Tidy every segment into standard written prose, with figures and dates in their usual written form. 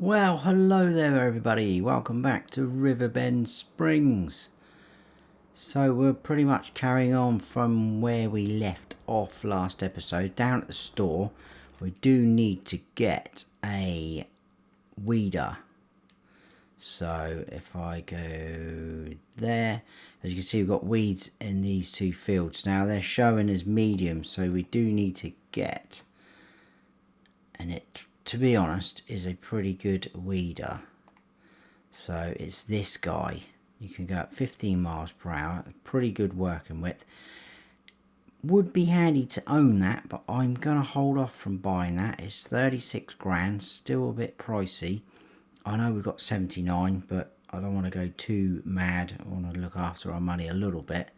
Well, hello there everybody, welcome back to Riverbend Springs. So we're pretty much carrying on from where we left off last episode, down at the store. We do need to get a weeder. So if I go there, as you can see we've got weeds in these two fields. Now they're showing as medium, so we do need to get, and it, to be honest, is a pretty good weeder. So it's this guy. You can go at 15 miles per hour, pretty good working width. Would be handy to own that, but I'm gonna hold off from buying that. It's 36 grand, still a bit pricey. I know we've got 79, but I don't want to go too mad. I want to look after our money a little bit,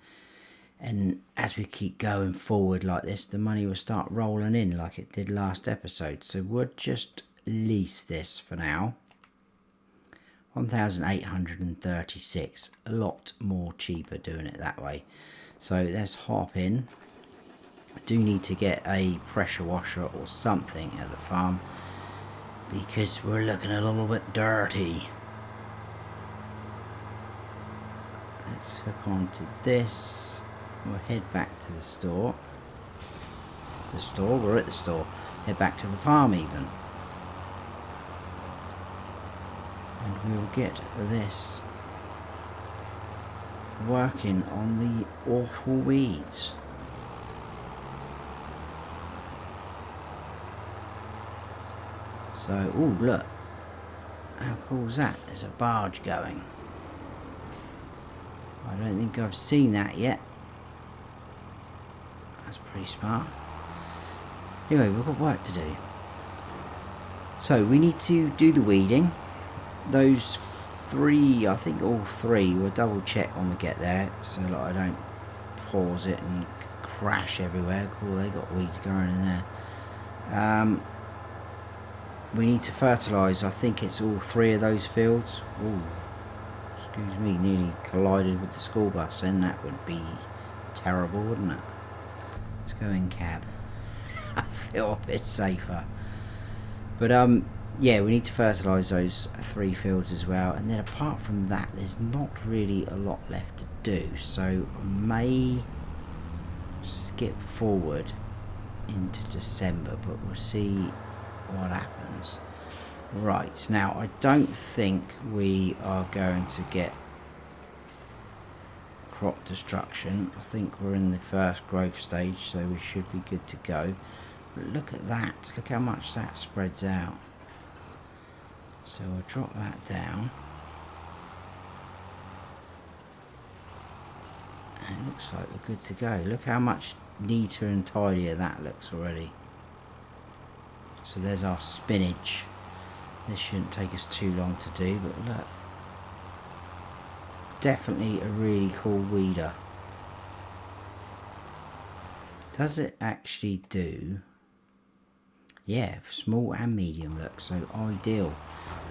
and as we keep going forward like this, the money will start rolling in like it did last episode. So we'll just lease this for now. 1,836, a lot more cheaper doing it that way. So let's hop in. I do need to get a pressure washer or something at the farm because we're looking a little bit dirty. Let's hook on to this. We'll head back to the store. We're at the store. Head back to the farm even. And we'll get this working on the awful weeds. So, ooh, look. How cool is that? There's a barge going. I don't think I've seen that yet. That's pretty smart. Anyway, we've got work to do. So, we need to do the weeding. Those three, I think all three, we'll double check when we get there so that I don't pause it and crash everywhere. Cool, they got weeds growing in there. We need to fertilise, I think it's all three of those fields. Ooh, excuse me, nearly collided with the school bus, and that would be terrible, wouldn't it? Let's go in cab. I feel a bit safer. But yeah, we need to fertilise those three fields as well, and then apart from that there's not really a lot left to do, so I may skip forward into December, but we'll see what happens. Right, now I don't think we are going to get crop destruction. I think we're in the first growth stage, so we should be good to go. But look at that, look how much that spreads out. So we'll drop that down. And it looks like we're good to go. Look how much neater and tidier that looks already. So there's our spinach. This shouldn't take us too long to do, but look. Definitely a really cool weeder. Does it actually do? Yeah, small and medium look, so ideal.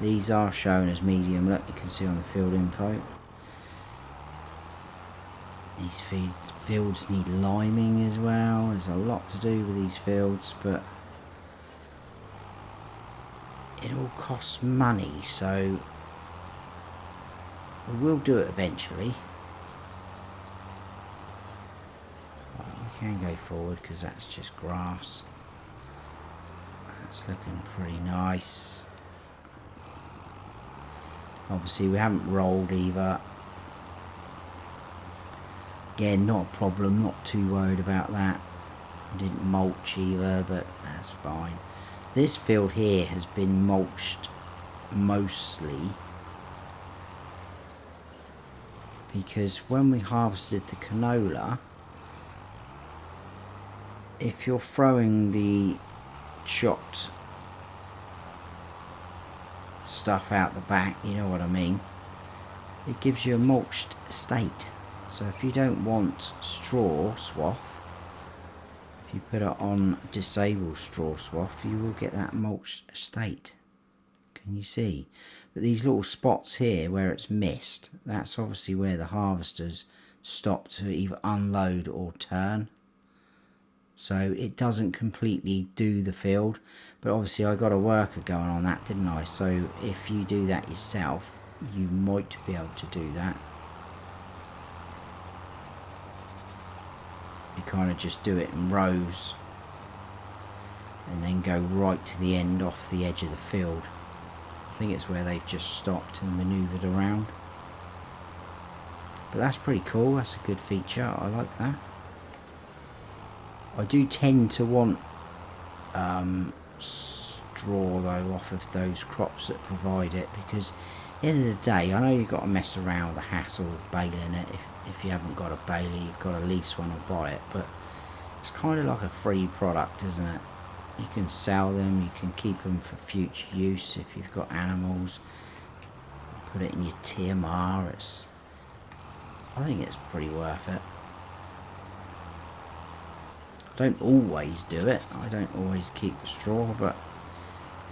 These are shown as medium look, you can see on the field info. These fields need liming as well. There's a lot to do with these fields, but it all costs money, so we will do it eventually. Right, we can go forward because that's just grass. That's looking pretty nice. Obviously we haven't rolled either. Again, not a problem, not too worried about that. Didn't mulch either, but that's fine. This field here has been mulched mostly because when we harvested the canola, if you're throwing the chopped stuff out the back, you know what I mean, it gives you a mulched state. So if you don't want straw swath, if you put it on disable straw swath, you will get that mulched state. Can you see? But these little spots here where it's missed, that's obviously where the harvesters stop to either unload or turn. so it doesn't completely do the field, but obviously I got a worker going on that, didn't I? So if you do that yourself, you might be able to do that. You kind of just do it in rows and then go right to the end off the edge of the field. I think it's where they've just stopped and manoeuvred around. But that's pretty cool, that's a good feature, I like that. I do tend to want straw though off of those crops that provide it, because at the end of the day, I know you've got to mess around with the hassle of baling it. If you haven't got a baler, you've got to lease one or buy it, but it's kind of like a free product, isn't it? You can sell them, you can keep them for future use if you've got animals, put it in your TMR. I think it's pretty worth it. I don't always do it, I don't always keep the straw, but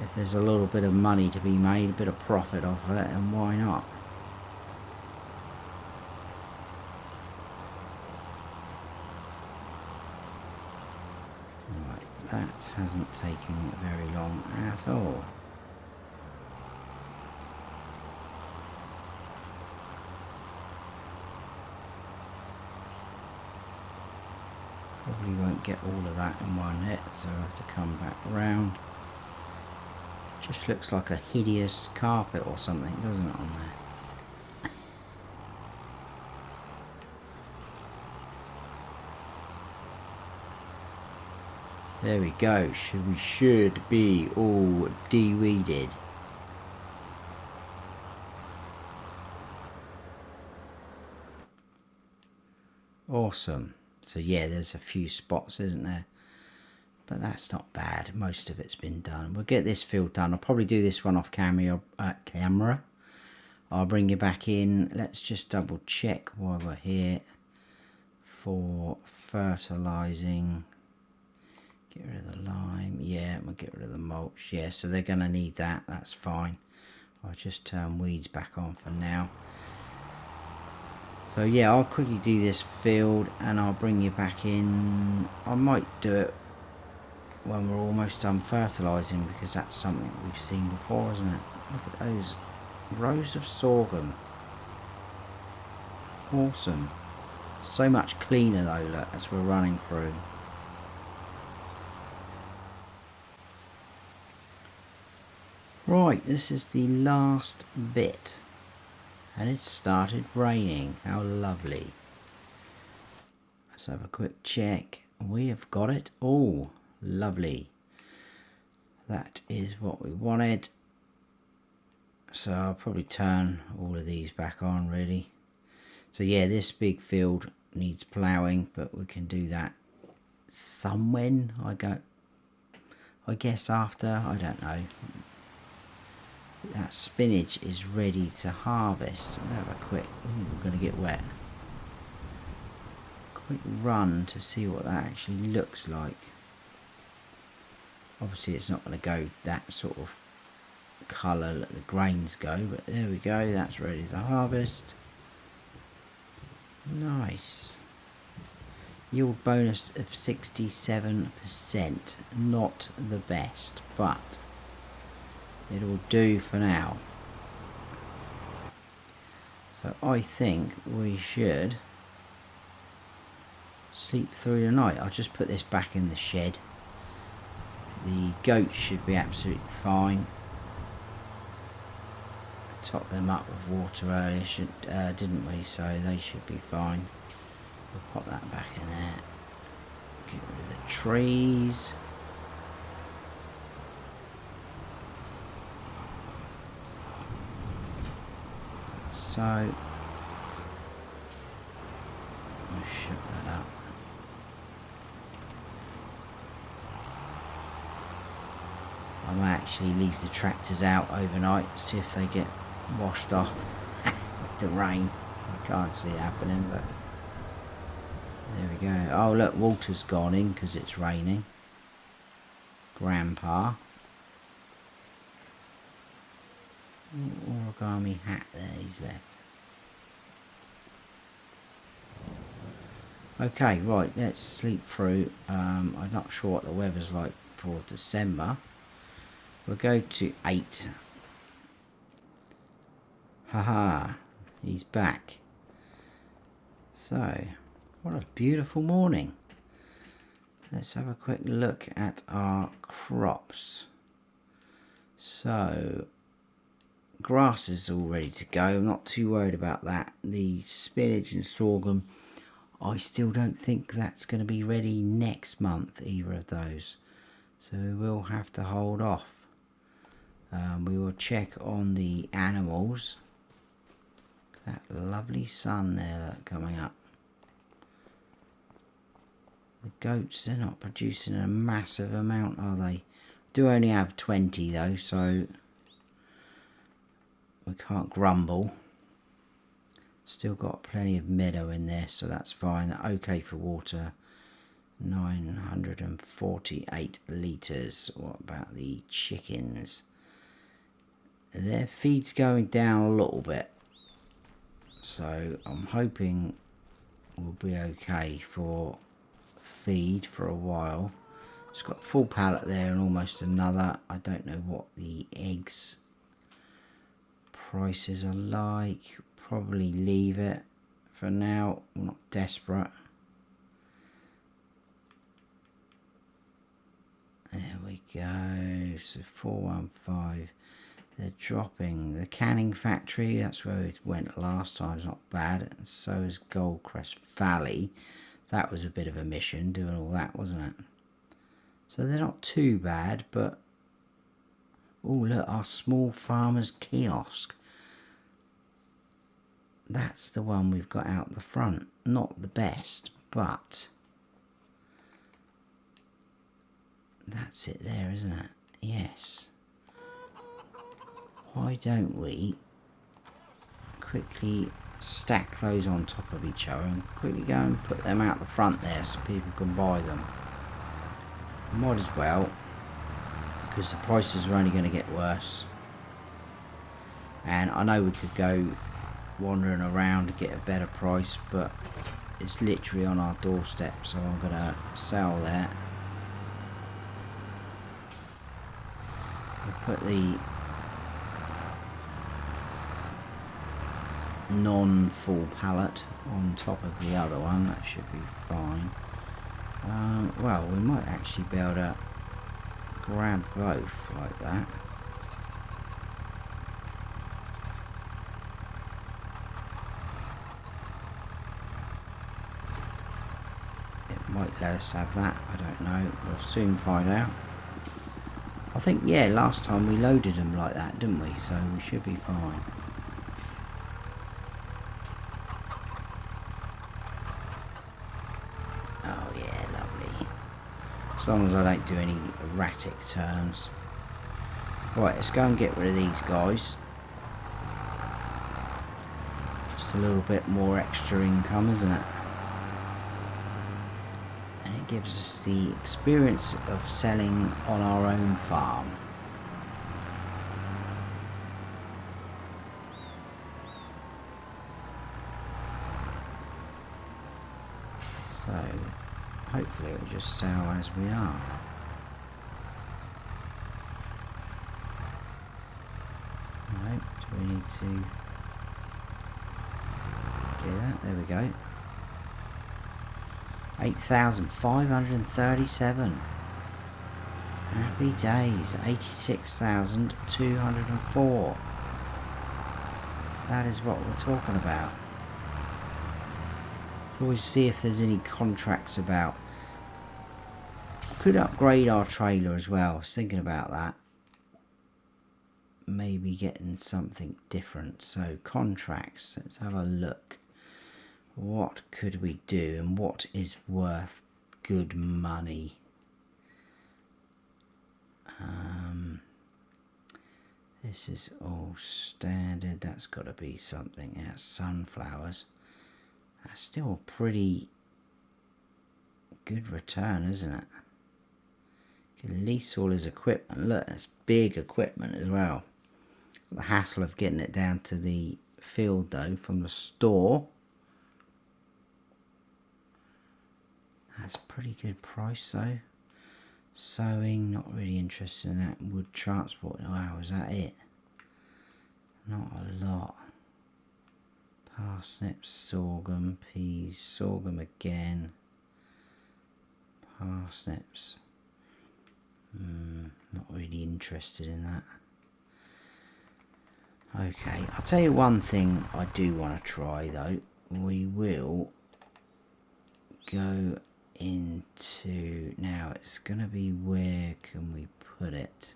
if there's a little bit of money to be made, a bit of profit off of it, and why not? Right, that hasn't taken very long at all. Probably won't get all of that in one hit, so I'll have to come back around. Just looks like a hideous carpet or something, doesn't it, on there? There we go, we should be all de-weeded. Awesome. So yeah, there's a few spots, isn't there? But that's not bad. Most of it's been done. We'll get this field done. I'll probably do this one off camera. I'll bring you back in. Let's just double check while we're here for fertilizing. Get rid of the lime. Yeah, we'll get rid of the mulch. Yeah, so they're going to need that. That's fine. I'll just turn weeds back on for now. So yeah, I'll quickly do this field and I'll bring you back in. I might do it when we're almost done fertilising, because that's something we've seen before, isn't it? Look at those rows of sorghum. Awesome. So much cleaner though, look, as we're running through. Right, this is the last bit. And it started raining. How lovely. Let's have a quick check. We have got it all. Lovely. That is what we wanted. So I'll probably turn all of these back on, really. So yeah, this big field needs ploughing, but we can do that somewhere. I guess after, I don't know. That spinach is ready to harvest. We'll have a quick, we're going to get wet. Quick run to see what that actually looks like. Obviously it's not going to go that sort of colour that the grains go, but there we go, that's ready to harvest. Nice. Yield bonus of 67%. Not the best, but it'll do for now. So I think we should sleep through the night. I'll just put this back in the shed. The goats should be absolutely fine. Top them up with water earlier, didn't we? So they should be fine. We'll pop that back in there. Get rid of the trees. So we'll shut that up. I might actually leave the tractors out overnight, see if they get washed off with the rain. I can't see it happening, but there we go. Oh look, Walter's gone in because it's raining. Grandpa. Origami hat there he's left. Okay, right, let's sleep through. I'm not sure what the weather's like for December. We'll go to 8. Haha, he's back. So, what a beautiful morning. Let's have a quick look at our crops. So, grass is all ready to go. I'm not too worried about that. The spinach and sorghum, I still don't think that's going to be ready next month, either of those. So we will have to hold off. We will check on the animals. That lovely sun there coming up. The goats, they're not producing a massive amount, are they? Do only have 20 though, so we can't grumble. Still got plenty of meadow in there, so that's fine. Okay for water. 948 litres. What about the chickens? Their feed's going down a little bit, so I'm hoping we'll be okay for feed for a while. It's got full pallet there and almost another. I don't know what the eggs prices are like. Probably leave it for now. I'm not desperate. There we go. So 415. They're dropping. The canning factory, that's where it went last time. It's not bad. And so is Goldcrest Valley. That was a bit of a mission doing all that, wasn't it? So they're not too bad, but oh look, our small farmers kiosk. That's the one we've got out the front. Not the best, but that's it there, isn't it? Yes. Why don't we quickly stack those on top of each other and quickly go and put them out the front there so people can buy them. Might as well, because the prices are only going to get worse. And I know we could go wandering around to get a better price, but it's literally on our doorstep, so I'm going to sell that. We'll put the non-full pallet on top of the other one. That should be fine. Well, we might actually be able to grab both like that. It might let us have that, I don't know. We'll soon find out. I think, yeah, last time we loaded them like that, didn't we? So we should be fine. Oh yeah, lovely. As long as I don't do any erratic turns. Right, let's go and get rid of these guys. Just a little bit more extra income, isn't it? And it gives us the experience of selling on our own farm. So, hopefully it will just sell as we are. Right, do we need to do that? There we go. 8,537. Happy days. 86,204. That is what we're talking about. Always see if there's any contracts about. Could upgrade our trailer as well. I was thinking about that. Maybe getting something different. So contracts, let's have a look. What could we do and what is worth good money? This is all standard. That's got to be something. Yeah, sunflowers. That's still a pretty good return, isn't it? Can lease all his equipment. Look, that's big equipment as well. The hassle of getting it down to the field though from the store. That's a pretty good price though. Sewing, not really interested in that. Wood transport, wow, is that it? Not a lot. Parsnips, sorghum, peas, sorghum again. Parsnips. Not really interested in that. Okay, I'll tell you one thing I do want to try though. We will go into, now it's going to be, where can we put it?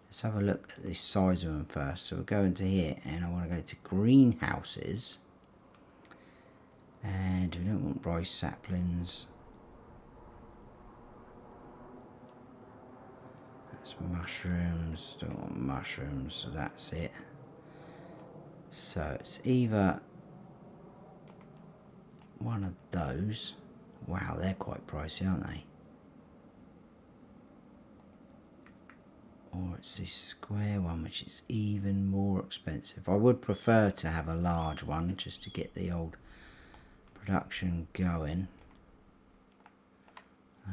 Let's have a look at the size of them first. So we'll go into here and I want to go to greenhouses, and we don't want rice saplings. That's mushrooms, don't want mushrooms, so that's it. So it's either one of those. Wow, they're quite pricey, aren't they? Or it's this square one, which is even more expensive. I would prefer to have a large one just to get the old production going.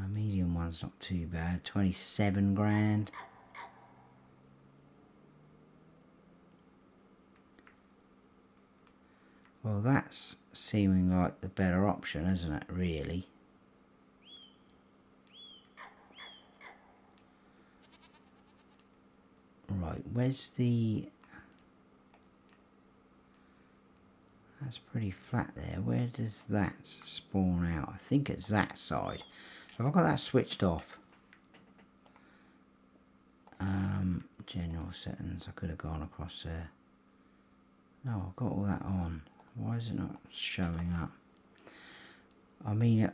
Medium one's not too bad. 27 grand. Well, that's seeming like the better option, isn't it, really? Right, where's the... That's pretty flat there. Where does that spawn out? I think it's that side. Have I got that switched off? General settings. I could have gone across there. No, I've got all that on. Why is it not showing up? I mean,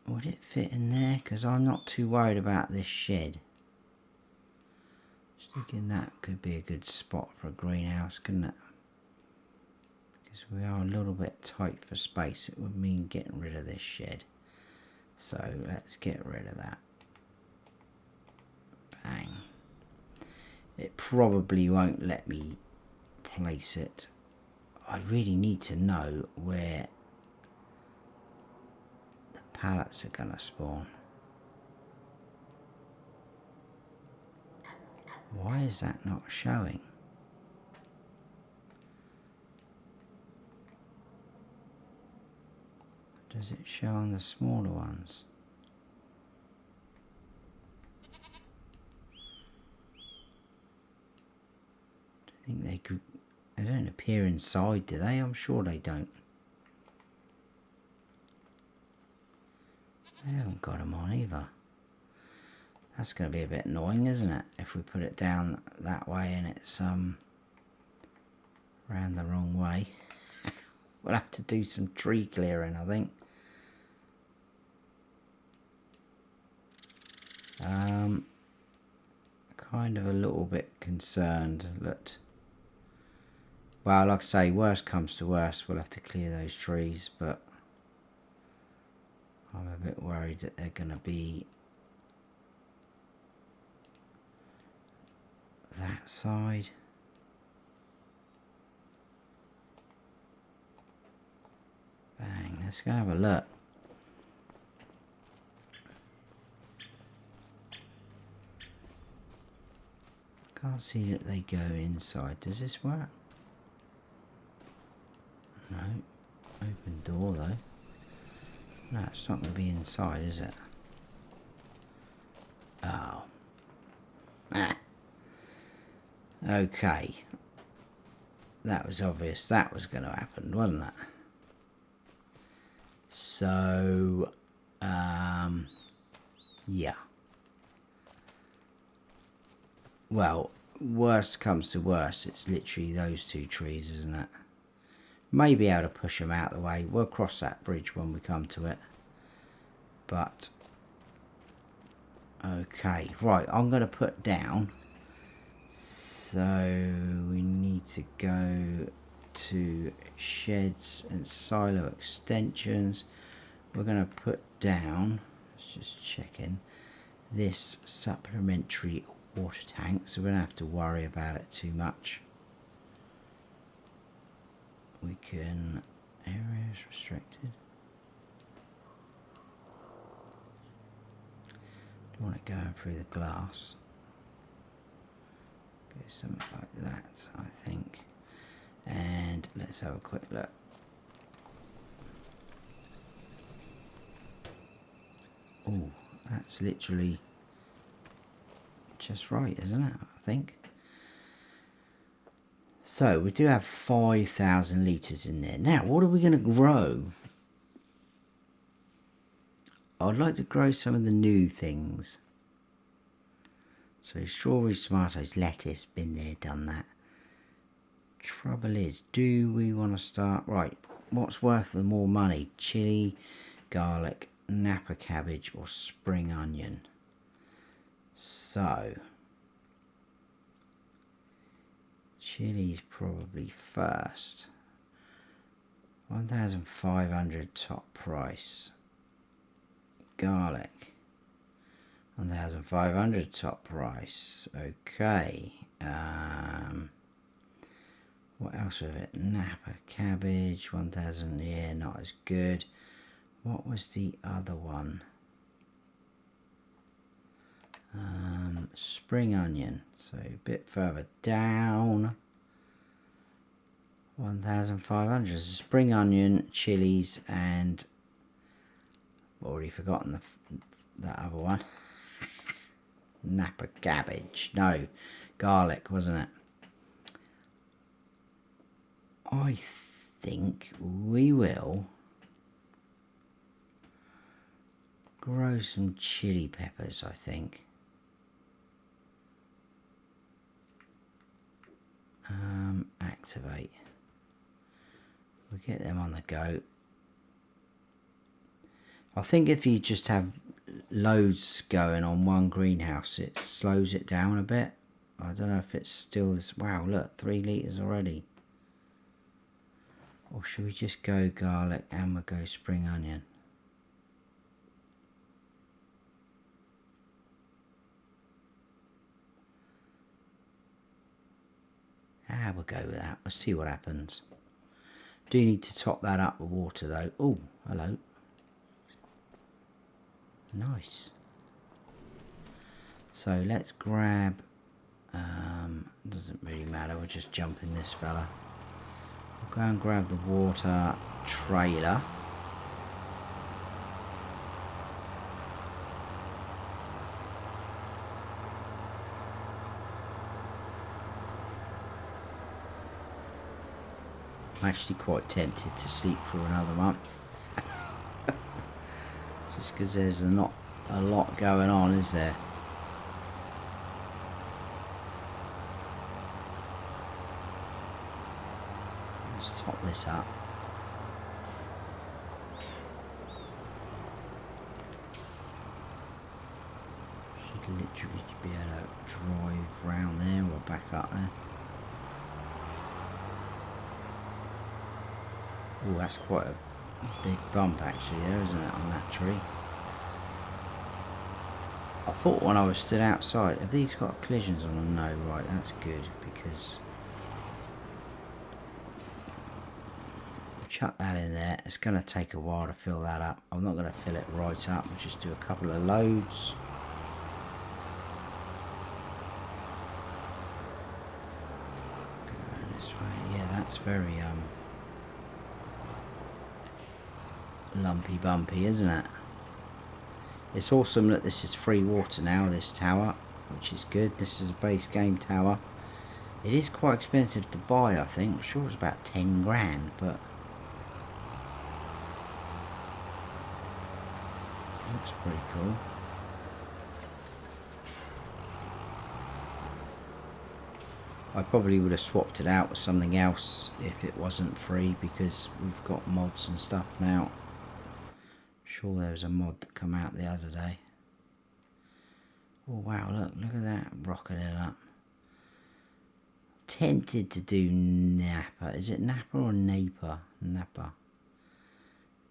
would it fit in there? Because I'm not too worried about this shed. Just thinking that could be a good spot for a greenhouse, couldn't it? Because we are a little bit tight for space. It would mean getting rid of this shed. So let's get rid of that. Bang. It probably won't let me place it. I really need to know where the pallets are going to spawn. Why is that not showing? Does it show on the smaller ones? I think they could. They don't appear inside, do they? I'm sure they don't. They haven't got them on either. That's going to be a bit annoying, isn't it? If we put it down that way and it's round the wrong way. We'll have to do some tree clearing, I think. Kind of a little bit concerned that, well, like I say, worst comes to worst, we'll have to clear those trees, but I'm a bit worried that they're going to be that side. Bang, let's go have a look. Can't see that they go inside. Does this work? No. Open door though. No, it's not going to be inside, is it? Oh. Ah. Okay. That was obvious. That was going to happen, wasn't it? So, yeah. Well, worst comes to worst, it's literally those two trees, isn't it? May be able to push them out of the way. We'll cross that bridge when we come to it. But, okay. Right, I'm going to put down. So, we need to go to sheds and silo extensions. We're going to put down, let's just check in, this supplementary water tank, so we don't have to worry about it too much. We can Areas restricted. Don't want it going through the glass. Go something like that, I think. And let's have a quick look. Oh, that's literally just right, isn't it? I think. So we do have 5,000 litres in there. Now, what are we going to grow? I'd like to grow some of the new things. So strawberries, tomatoes, lettuce, been there, done that. Trouble is, do we want to start? Right, what's worth the more money? Chili, garlic, Napa cabbage or spring onion? So chili's probably first. 1,500 top price. Garlic 1,500 top price. Okay. What else with it? Napa cabbage 1,000. Yeah, not as good. What was the other one? Spring onion. So a bit further down. 1,500. Spring onion, chilies, and already forgotten that other one. Napa cabbage. No, garlic, wasn't it? I think we will grow some chili peppers, I think. Activate. We'll get them on the go. I think if you just have loads going on one greenhouse, it slows it down a bit. I don't know if it's still this. Wow, look, 3 litres already. Or should we just go garlic and we'll go spring onion? We'll go with that. We'll see what happens. Do need to top that up with water though. Oh, hello. Nice. So let's grab, doesn't really matter, we'll just jump in this fella. We'll go and grab the water trailer. I'm actually quite tempted to sleep for another month. Just because there's not a lot going on, is there? Let's top this up. Should literally be able to drive round there or back up there. Oh, that's quite a big bump actually there, isn't it, on that tree? I thought when I was stood outside, have these got collisions on them? No, right, that's good, because chuck that in there. It's going to take a while to fill that up. I'm not going to fill it right up, we'll just do a couple of loads. Go this way. Yeah, that's very lumpy bumpy, isn't it? It's awesome that this is free water now, this tower, which is good. This is a base game tower. It is quite expensive to buy, I think. I'm sure it's about 10 grand, but looks pretty cool. I probably would have swapped it out with something else if it wasn't free, because we've got mods and stuff now. Sure, there was a mod that came out the other day. Oh wow, look at that, rocking it up. Tempted to do Napa. Is it Napa or Napa? Napa.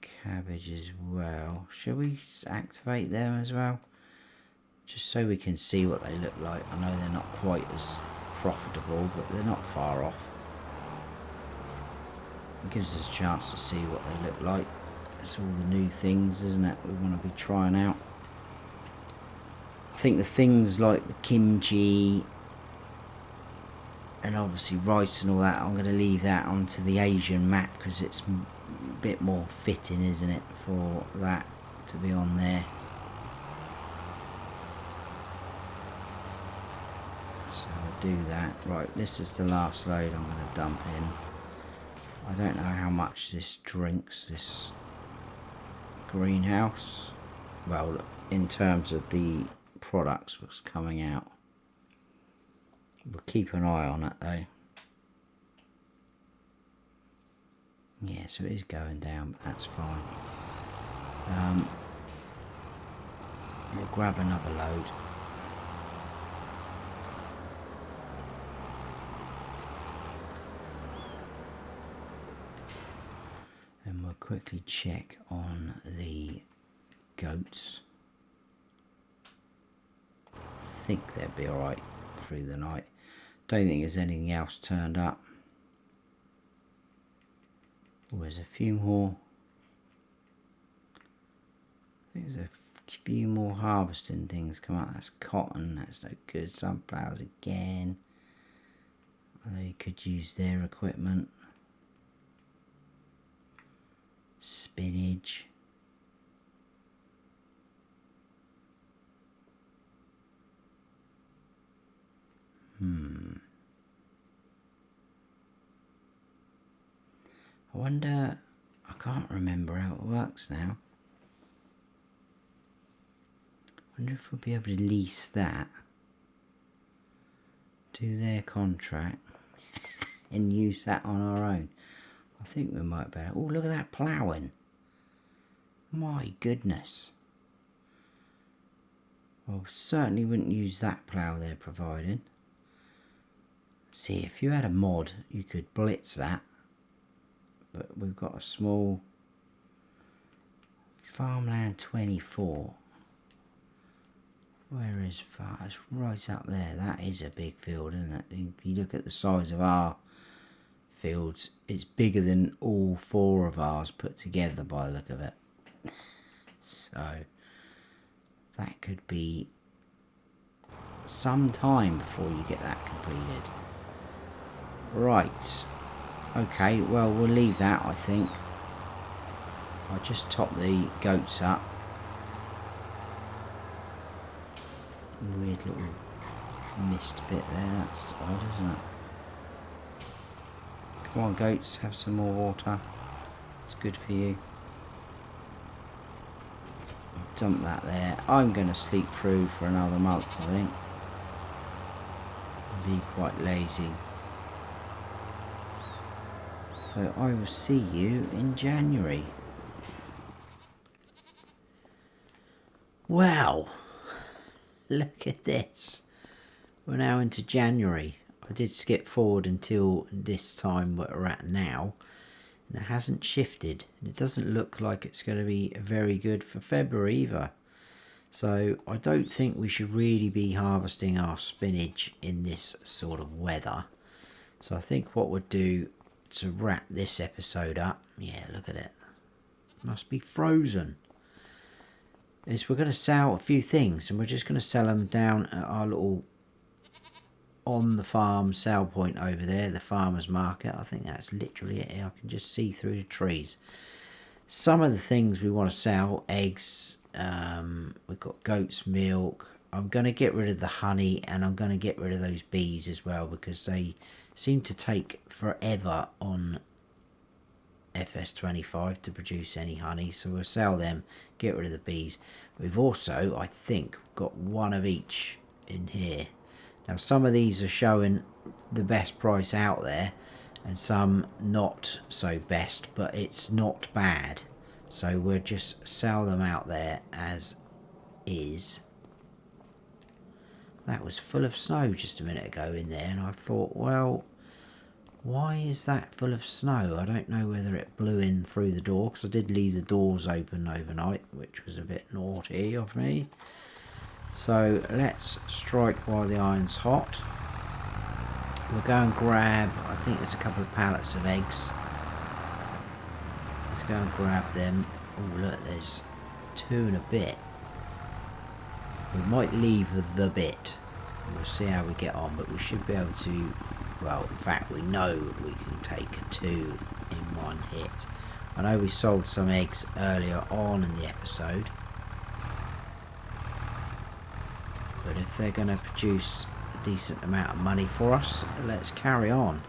Cabbage as well. Shall we activate them as well? Just so we can see what they look like. I know they're not quite as profitable, but they're not far off. It gives us a chance to see what they look like. It's all the new things, isn't it, we want to be trying out. I think the things like the kimchi and obviously rice and all that, I'm going to leave that onto the Asian map because it's a bit more fitting, isn't it, for that to be on there. So I'll do that. Right, this is the last load I'm going to dump in. I don't know how much this drinks, this greenhouse. Well, in terms of the products what's coming out. We'll keep an eye on it though. Yeah, so it is going down, but that's fine. We'll grab another load. And we'll quickly check on the goats. I think they'll be alright through the night. Don't think there's anything else turned up. Oh, there's a few more. I think there's a few more harvesting things come up. That's cotton, that's no good. Sunflowers again. They could use their equipment. Spinach. I wonder, I can't remember how it works now. I wonder if we'll be able to lease that, do their contract, and use that on our own. I think we might be able. Oh, look at that ploughing. My goodness. Well, certainly wouldn't use that plough they're providing. See, if you had a mod, you could blitz that. But we've got a small farmland 24. Where is far? It's right up there. That is a big field, isn't it? If you look at the size of our fields, it's bigger than all four of ours put together by the look of it. So that could be some time before you get that completed. Right. Okay, well, we'll leave that, I think. I'll just top the goats up. Weird little mist bit there, that's odd, isn't it? Come on, goats, have some more water. It's good for you. I'll dump that there. I'm going to sleep through for another month, I think. I'll be quite lazy. So I will see you in January. Wow, look at this. We're now into January. I did skip forward until this time what we're at now. And it hasn't shifted. It doesn't look like it's going to be very good for February either. So I don't think we should really be harvesting our spinach in this sort of weather. So I think what we'll do to wrap this episode up, yeah, look at it, must be frozen, is we're going to sell a few things, and we're just going to sell them down at our little on the farm sell point over there, the farmers market. I think that's literally it. I can just see through the trees. Some of the things we want to sell, eggs, we've got goat's milk. I'm going to get rid of the honey, and I'm going to get rid of those bees as well, because they seem to take forever on FS25 to produce any honey. So we'll sell them, get rid of the bees. We've also, I think, got one of each in here. Now some of these are showing the best price out there, and some not so best, but it's not bad. So we'll just sell them out there as is. That was full of snow just a minute ago in there, and I thought, well, why is that full of snow? I don't know whether it blew in through the door, because I did leave the doors open overnight, which was a bit naughty of me. So let's strike while the iron's hot. We'll go and grab, I think there's a couple of pallets of eggs. let's go and grab them. Oh look, there's 2 and a bit. We might leave the bit. We'll see how we get on, but we should be able to, well, in fact we know we can take 2 in one hit. I know we sold some eggs earlier on in the episode, but if they're going to produce a decent amount of money for us, let's carry on,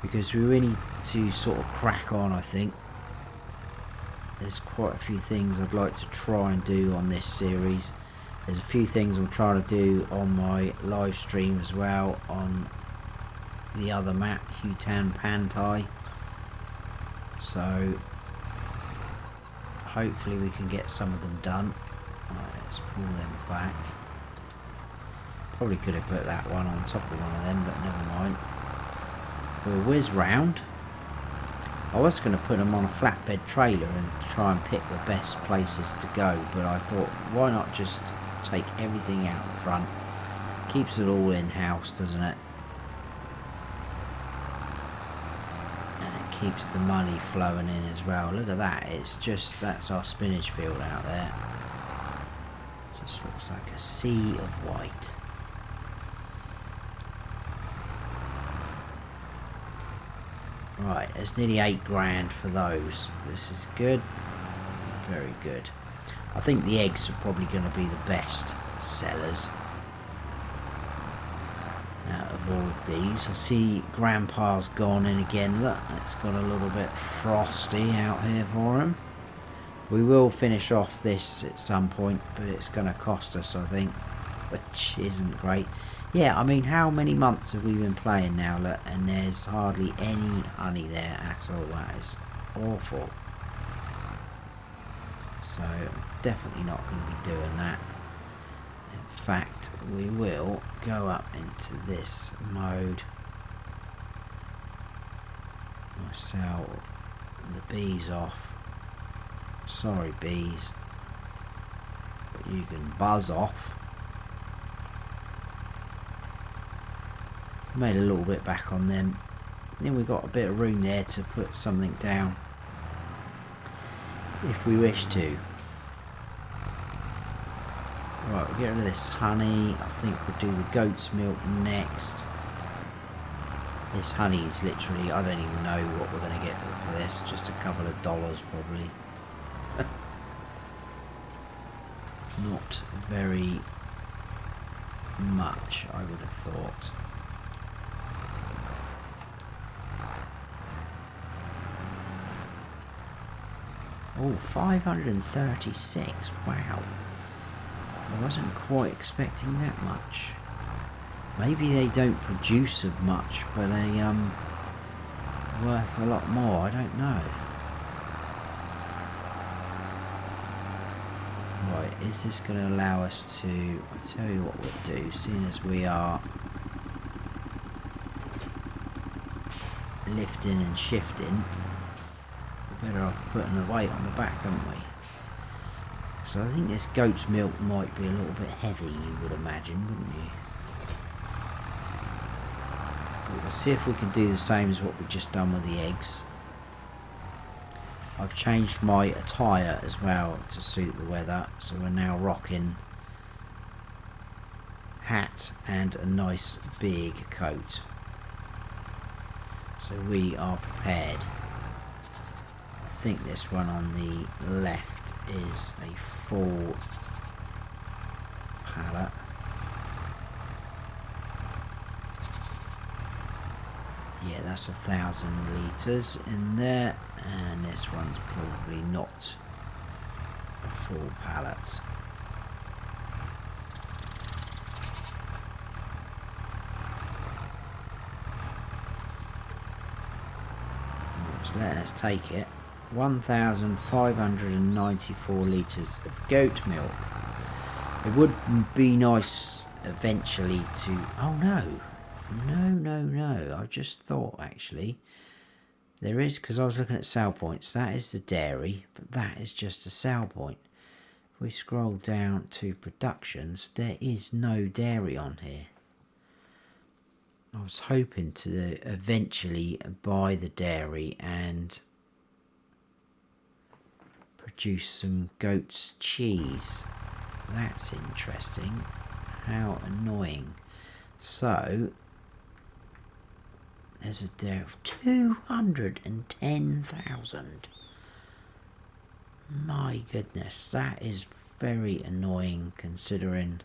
because we really need to sort of crack on. I think there's quite a few things I'd like to try and do on this series. There's a few things I'm trying to do on my live stream as well, on the other map, Hutan Pantai. So hopefully we can get some of them done. Right, let's pull them back. Probably could have put that one on top of one of them, but never mind. We'll whiz round. I was going to put them on a flatbed trailer and try and pick the best places to go, but I thought, why not just take everything out the front? Keeps it all in-house, doesn't it? And it keeps the money flowing in as well. Look at that, it's just, that's our spinach field out there. Just looks like a sea of white. Right, there's nearly 8 grand for those. This is good. Very good. I think the eggs are probably going to be the best sellers out of all of these. I see Grandpa's gone in again. Look, it's got a little bit frosty out here for him. We will finish off this at some point, but it's going to cost us, I think, which isn't great. Yeah, I mean, how many months have we been playing now? Look, and there's hardly any honey there at all. That is awful. So definitely not going to be doing that. In fact, we will go up into this mode. I'll sell the bees off. Sorry bees, but you can buzz off. Made a little bit back on them. Then we've got a bit of room there to put something down if we wish to. Right, we'll get rid of this honey. I think we'll do the goat's milk next. This honey is literally, I don't even know what we're going to get for this. Just a couple of dollars probably. Not very much, I would have thought. Oh, 536. Wow. I wasn't quite expecting that much. Maybe they don't produce as much, but they worth a lot more. I don't know. Right, is this going to allow us to... I'll tell you what we'll do, seeing as we are lifting and shifting, we're better off putting the weight on the back, aren't we? So I think this goat's milk might be a little bit heavy, you would imagine, wouldn't you? But we'll see if we can do the same as what we've just done with the eggs. I've changed my attire as well to suit the weather, so we're now rocking hat and a nice big coat. So we are prepared. I think this one on the left is a full pallet. Yeah, that's 1,000 litres in there, and this one's probably not a full pallet. So let's take it. 1,594 litres of goat milk. It would be nice eventually to... Oh no! No, I just thought actually there is, because I was looking at sale points, that is the dairy, but that is just a sale point. If we scroll down to productions, there is no dairy on here. I was hoping to eventually buy the dairy and produce some goat's cheese. That's interesting. How annoying. So there's a dairy of 210,000. My goodness, that is very annoying considering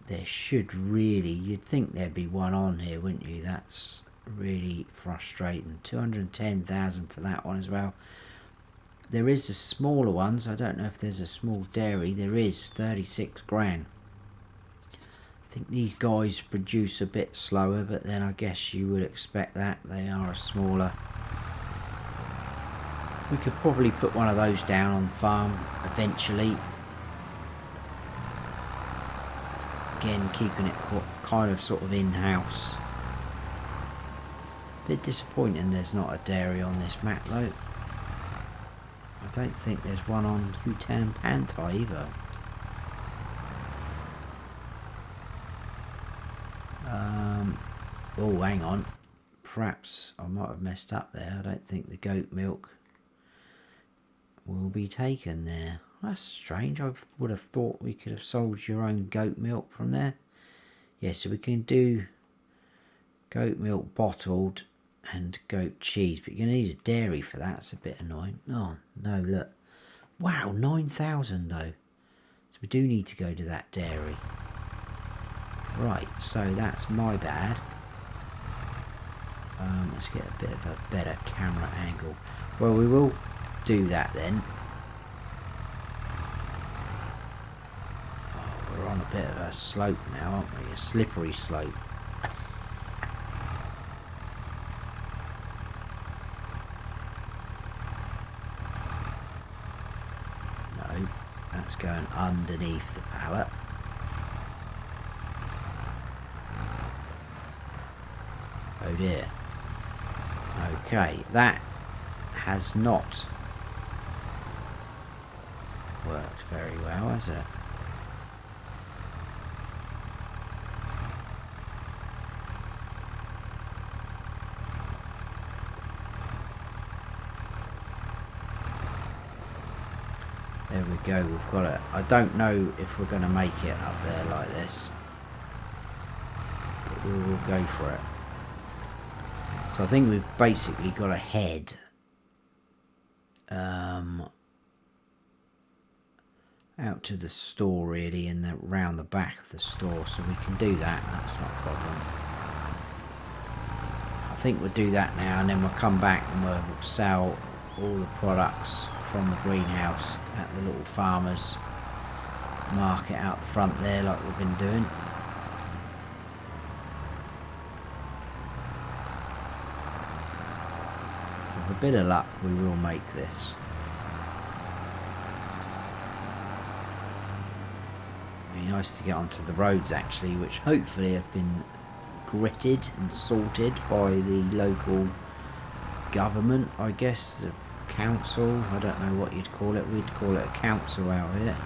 there should really, you'd think there'd be one on here, wouldn't you? That's really frustrating. 210,000 for that one as well. There is the smaller ones. I don't know if there's a small dairy. There is 36 grand. I think these guys produce a bit slower, but then I guess you would expect that. They are a smaller. We could probably put one of those down on the farm eventually. Again, keeping it kind of sort of in-house. Bit disappointing there's not a dairy on this map though. I don't think there's one on Hutan Pantai either. Oh, hang on. Perhaps I might have messed up there. I don't think the goat milk will be taken there. That's strange. I would have thought we could have sold your own goat milk from there. Yeah, so we can do goat milk bottled and goat cheese, but you're going to need a dairy for that. It's a bit annoying. Oh, no, look. Wow, 9,000 though. So we do need to go to that dairy. Right, so that's my bad. Let's get a bit of a better camera angle. Well, we will do that then. Oh, we're on a bit of a slope now, aren't we? A slippery slope. No, that's going underneath the pallet. Oh dear. Okay, that has not worked very well, has it? There we go, we've got it. I don't know if we're going to make it up there like this, but we will go for it. So I think we've basically got to head out to the store really, and round the back of the store, so we can do that. That's not a problem. I think we'll do that now, and then we'll come back and we'll sell all the products from the greenhouse at the little farmers market out the front there, like we've been doing. With a bit of luck, we will make this. It'd be nice to get onto the roads actually, which hopefully have been gritted and sorted by the local government, I guess, the council. I don't know what you'd call it. We'd call it a council out here.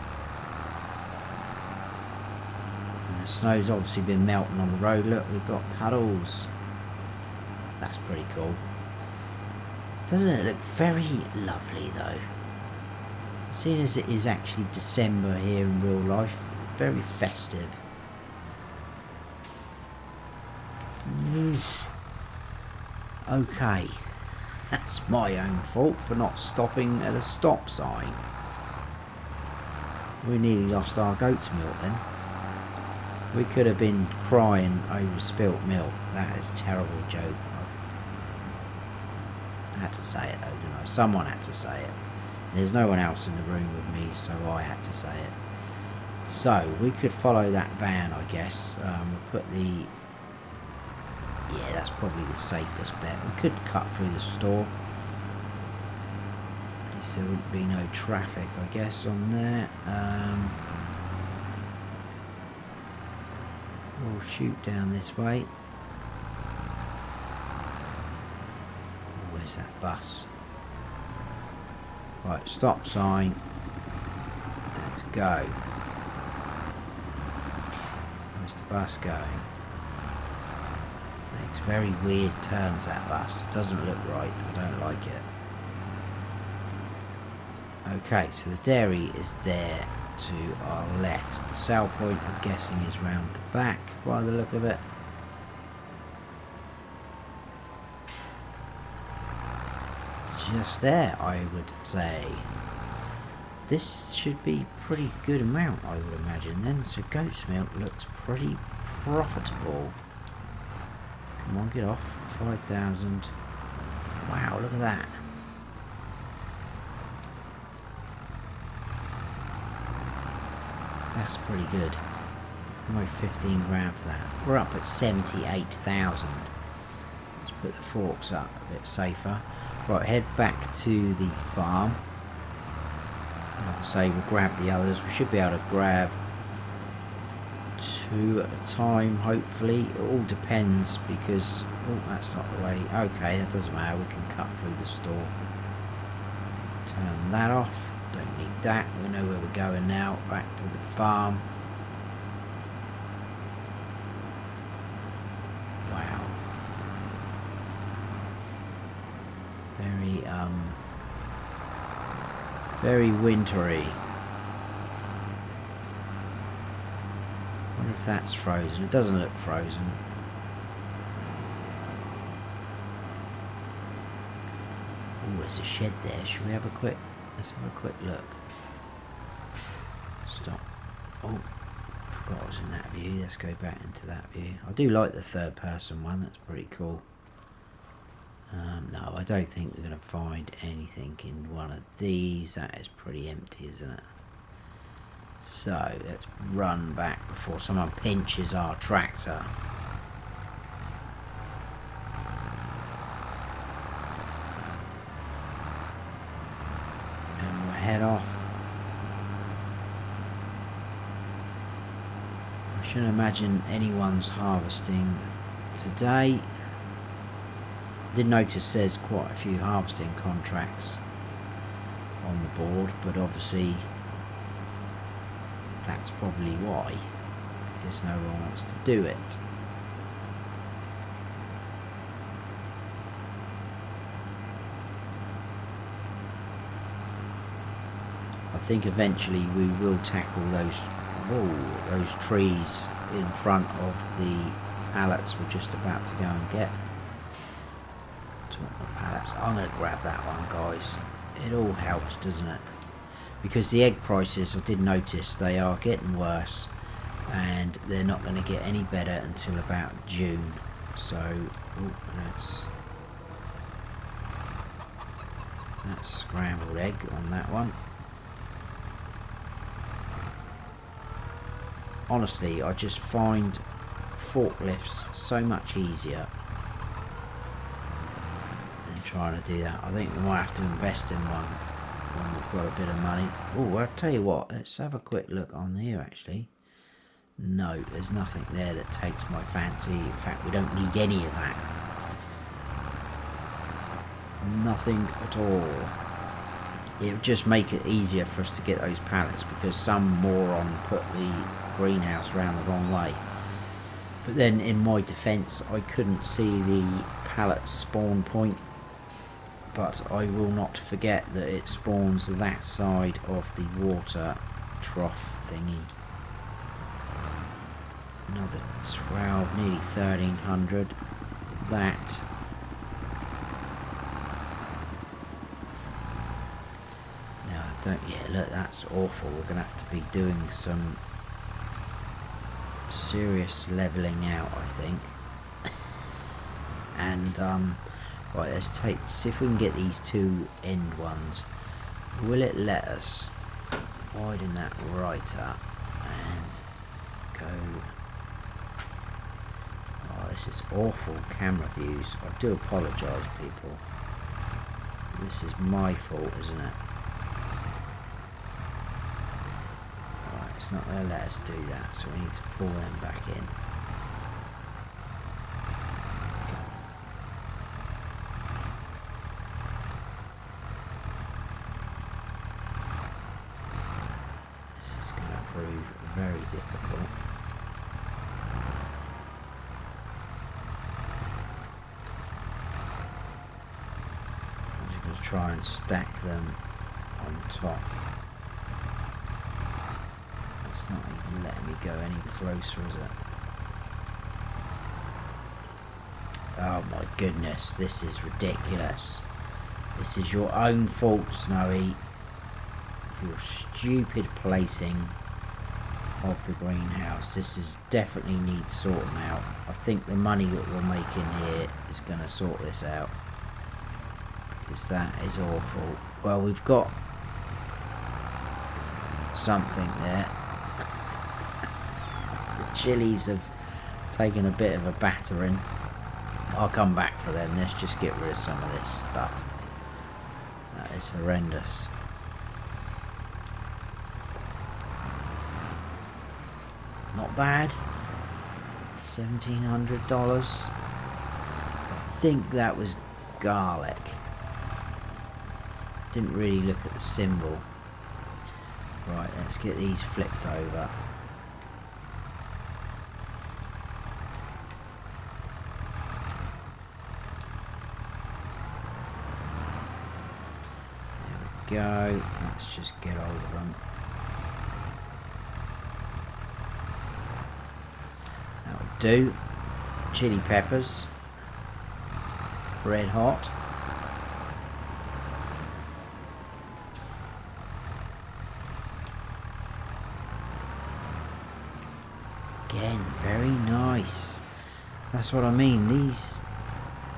And the snow's obviously been melting on the road. Look, we've got puddles. That's pretty cool. Doesn't it look very lovely though? Seeing as it is actually December here in real life, very festive. Okay, that's my own fault for not stopping at a stop sign. We nearly lost our goat's milk then. We could have been crying over spilt milk. That is a terrible joke. I had to say it though, didn't I? Someone had to say it. There's no one else in the room with me, so I had to say it. So, we could follow that van, I guess. We'll put the... Yeah, that's probably the safest bet. We could cut through the store. At least there wouldn't be no traffic, I guess, on there. We'll shoot down this way. Where's that bus? Right, stop sign. Let's go. Where's the bus going? Makes very weird turns, that bus. Doesn't look right. I don't like it. Okay, so the dairy is there to our left. The sale point, I'm guessing, is round the back by the look of it. Just there, I would say. This should be pretty good amount, I would imagine then. So goat's milk looks pretty profitable. Come on, get off. 5,000. Wow, look at that. That's pretty good. Almost 15 grand for that. We're up at 78,000. Let's put the forks up a bit safer. Right, head back to the farm. Like I say, we'll grab the others. We should be able to grab 2 at a time, hopefully. It all depends because... oh, that's not the way. Okay, that doesn't matter. We can cut through the store. Turn that off. Don't need that. We know where we're going now. Back to the farm. Wow. Very wintry. Wonder if that's frozen. It doesn't look frozen. Oh, there's a shed there. Should we have a quick... let's have a quick look. Stop. Oh, forgot I was in that view. Let's go back into that view. I do like the third person one. That's pretty cool. No, I don't think we're going to find anything in one of these. That is pretty empty, isn't it? So, let's run back before someone pinches our tractor. And we'll head off. I shouldn't imagine anyone's harvesting today. Did notice there's quite a few harvesting contracts on the board, but obviously that's probably why, because no one wants to do it. I think eventually we will tackle those trees in front of the pallets we're just about to go and get. Pallets. I'm going to grab that one, guys. It all helps, doesn't it? Because the egg prices, I did notice, they are getting worse, and they're not going to get any better until about June. So that's scrambled egg on that one. Honestly, I just find forklifts so much easier trying to do that. I think we might have to invest in one when we've got a bit of money. Oh, I'll tell you what, let's have a quick look on here actually. No, there's nothing there that takes my fancy. In fact, we don't need any of that. Nothing at all. It would just make it easier for us to get those pallets because some moron put the greenhouse around the wrong way. But then in my defence, I couldn't see the pallet spawn point. But I will not forget that it spawns that side of the water trough thingy. Another 12, nearly 1300. That. No, I don't. Yeah, look, that's awful. We're gonna have to be doing some serious levelling out, I think. And right, let's see if we can get these 2 end ones. Will it let us widen that right up and go? Oh, this is awful camera views. I do apologise, people. This is my fault, isn't it? Alright, it's not going to let us do that, so we need to pull them back in. Very difficult. I'm just going to try and stack them on top. It's not even letting me go any closer, is it? Oh my goodness, this is ridiculous. This is your own fault, Snowy. Your stupid placing of the greenhouse. This is definitely needs sorting out. I think the money that we're making here is going to sort this out, because that is awful. Well, we've got something there. The chilies have taken a bit of a battering. I'll come back for them. Let's just get rid of some of this stuff. That is horrendous. Not bad. $1,700. I think that was garlic. Didn't really look at the symbol. Right, let's get these flipped over. There we go. Let's just get over them. Do chili peppers, red hot. Again, very nice. That's what I mean. These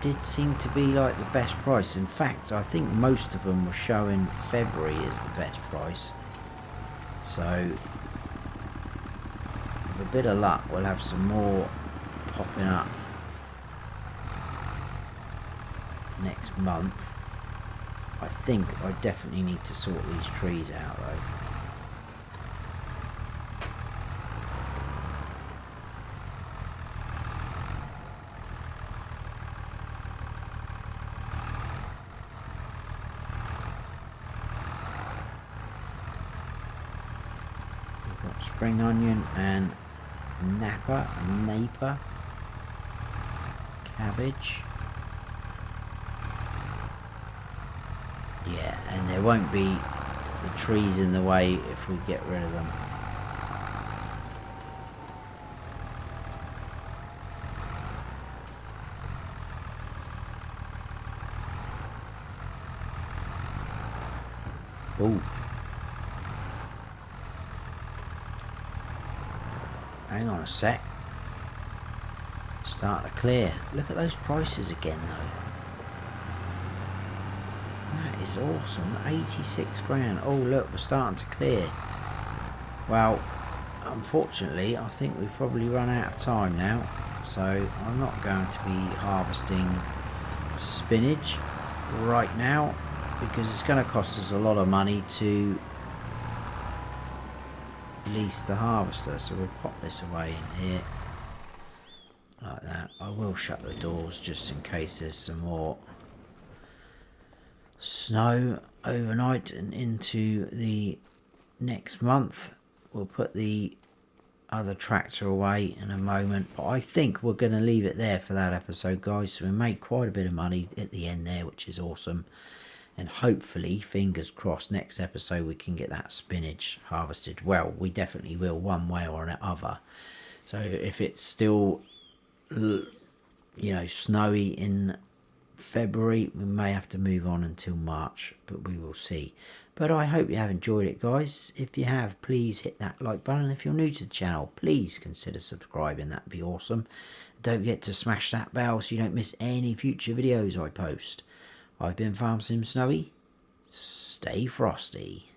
did seem to be like the best price. In fact, I think most of them were showing February as the best price. So with a bit of luck, we'll have some more popping up next month. I think I definitely need to sort these trees out though. We've got spring onion and Napa, cabbage. Yeah, and there won't be the trees in the way if we get rid of them. Ooh. Hang on a sec. Start to clear. Look at those prices again though. That is awesome. 86 grand. Oh look, we're starting to clear. Well, unfortunately I think we've probably run out of time now, so I'm not going to be harvesting spinach right now, because it's going to cost us a lot of money to lease the harvester. So we'll pop this away in here like that. I will shut the doors just in case there's some more snow overnight and into the next month. We'll put the other tractor away in a moment, but I think we're going to leave it there for that episode, guys. So we made quite a bit of money at the end there, which is awesome, and hopefully, fingers crossed, next episode we can get that spinach harvested. Well, we definitely will, one way or another. So if it's still, you know, snowy in February, we may have to move on until March, but we will see. But I hope you have enjoyed it, guys. If you have, please hit that like button. If you're new to the channel, please consider subscribing. That'd be awesome. Don't forget to smash that bell so you don't miss any future videos I post. I've been Farm Sim Snowy. Stay frosty.